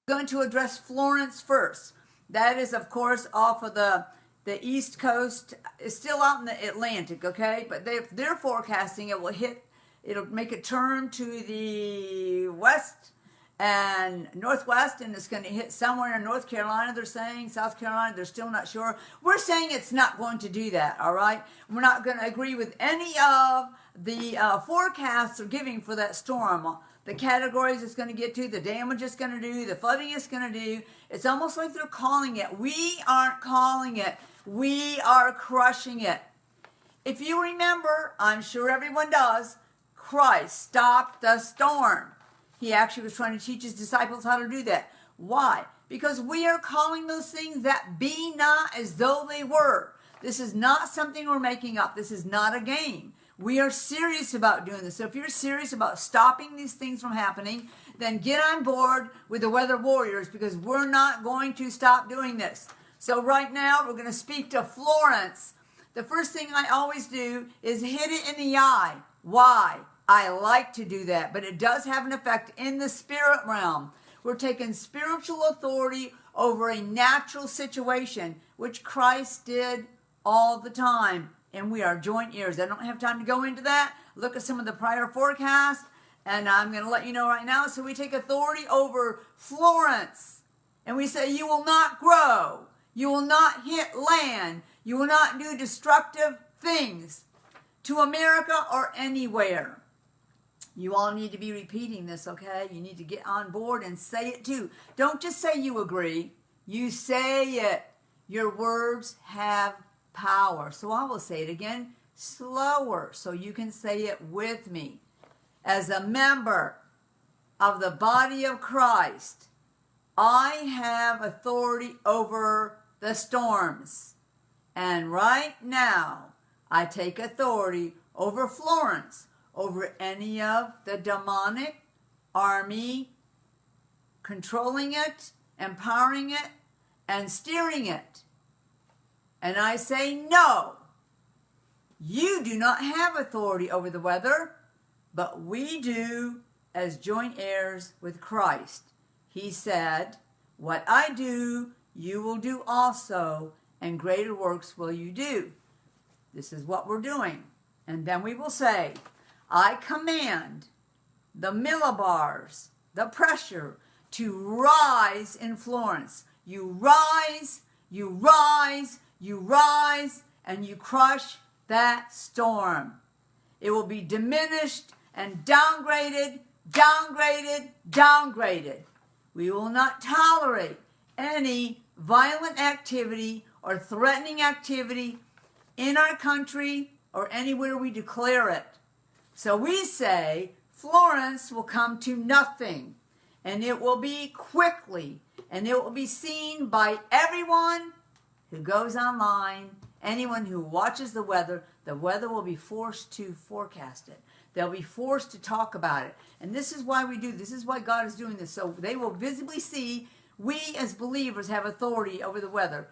Going to address Florence first. That is, of course, off of the East Coast. It's still out in the Atlantic, okay? But they're forecasting it will hit, it'll make a turn to the west and northwest, and it's going to hit somewhere in North Carolina, they're saying. South Carolina, they're still not sure. We're saying it's not going to do that, all right? We're not going to agree with any of the forecasts they're giving for that storm. The categories it's going to get to, the damage it's going to do, the flooding it's going to do. It's almost like they're calling it. We aren't calling it. We are crushing it. If you remember, I'm sure everyone does, Christ stopped the storm. He actually was trying to teach his disciples how to do that. Why? Because we are calling those things that be not as though they were. This is not something we're making up. This is not a game. We are serious about doing this. So if you're serious about stopping these things from happening, then get on board with the weather warriors, because we're not going to stop doing this. So right now we're going to speak to Florence. The first thing I always do is hit it in the eye. Why? I like to do that, but it does have an effect in the spirit realm. We're taking spiritual authority over a natural situation, which Christ did all the time. And we are joint ears. I don't have time to go into that. Look at some of the prior forecasts, and I'm going to let you know right now. So we take authority over Florence, and we say, you will not grow. You will not hit land. You will not do destructive things to America or anywhere. You all need to be repeating this, okay? You need to get on board and say it too. Don't just say you agree. You say it. Your words have power. So I will say it again, slower, so you can say it with me. As a member of the body of Christ, I have authority over the storms. And right now, I take authority over Florence, over any of the demonic army controlling it, empowering it, and steering it. And I say, no, you do not have authority over the weather, but we do as joint heirs with Christ. He said, what I do, you will do also, and greater works will you do. This is what we're doing. And then we will say, I command the millibars, the pressure, to rise in Florence. You rise, you rise, you rise, and you crush that storm. It will be diminished and downgraded, downgraded, downgraded. We will not tolerate any violent activity or threatening activity in our country or anywhere we declare it. So we say Florence will come to nothing, and it will be quickly, and it will be seen by everyone who goes online, anyone who watches the weather will be forced to forecast it. They'll be forced to talk about it. And this is why we do this. This is why God is doing this. So they will visibly see we as believers have authority over the weather.